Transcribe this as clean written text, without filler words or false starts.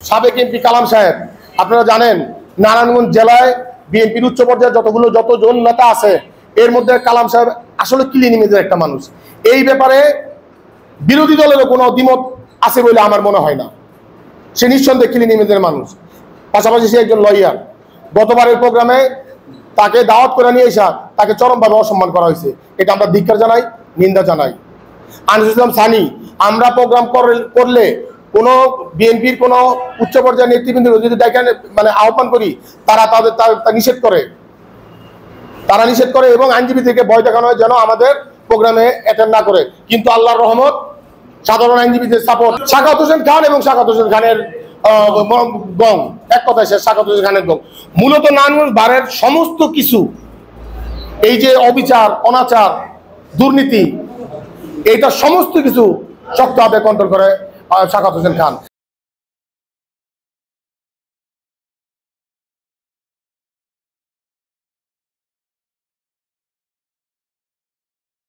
সাবেক এমপি কালাম সাহেব, আপনারা জানেন নারায়ণগঞ্জ জেলায় বিএনপির উচ্চ পর্যায়ে যতজন নেতা আছে এর মধ্যে কালাম সাহেব আসলে ক্লিন ইমেজের একটা মানুষ। এই ব্যাপারে বিরোধী দলেরও কোনো দ্বিমত আছে বলে আমার মনে হয় না। সে নিঃসন্দেহে ক্লিন ইমেজের মানুষ, পাশাপাশি সে একজন লয়ার। গতবারের প্রোগ্রামে তাকে দাওয়াত করে নিয়ে এসে তাকে চরমভাবে অসম্মান করা হয়েছে, এটা আমরা ধিক্কার জানাই, নিন্দা জানাই। আনিসুল ইসলাম সানি, আমরা প্রোগ্রাম করলে কোনো বিএনপির কোনো উচ্চ পর্যায়ের নেতৃবৃন্দ যদি দেখেন মানে আহ্বান করি, তারা নিষেধ করে এবং আইনজীবী থেকে ভয় দেখানো হয় যেন আমাদের প্রোগ্রামে অ্যাটেন্ড না করে। কিন্তু আল্লাহর রহমত, সাধারণ আইনজীবীদের সাপোর্ট, সাখাওয়াত হোসেন খান এবং সাখাওয়াত হোসেন খানের গং, এক কথায় সে সাখাওয়াত হোসেন খানের গং। মূলত নারায়ণগঞ্জ বারের সমস্ত কিছু, এই যে অবিচার, অনাচার, দুর্নীতি, এইটা সমস্ত কিছু শক্তভাবে কন্ট্রোল করে সাখাওয়াত হোসেন খান।